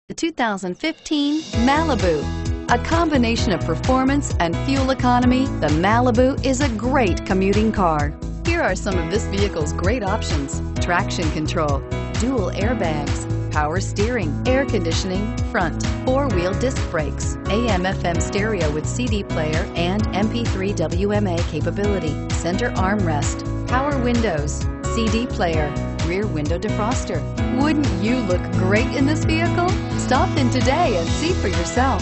The 2015 Malibu. A combination of performance and fuel economy, the Malibu is a great commuting car. Here are some of this vehicle's great options: traction control, dual airbags, power steering, air conditioning, front, four-wheel disc brakes, AM/FM stereo with CD player and MP3 WMA capability, center armrest, power windows, CD player, rear window defroster. Wouldn't you look great in this vehicle? Stop in today and see for yourself.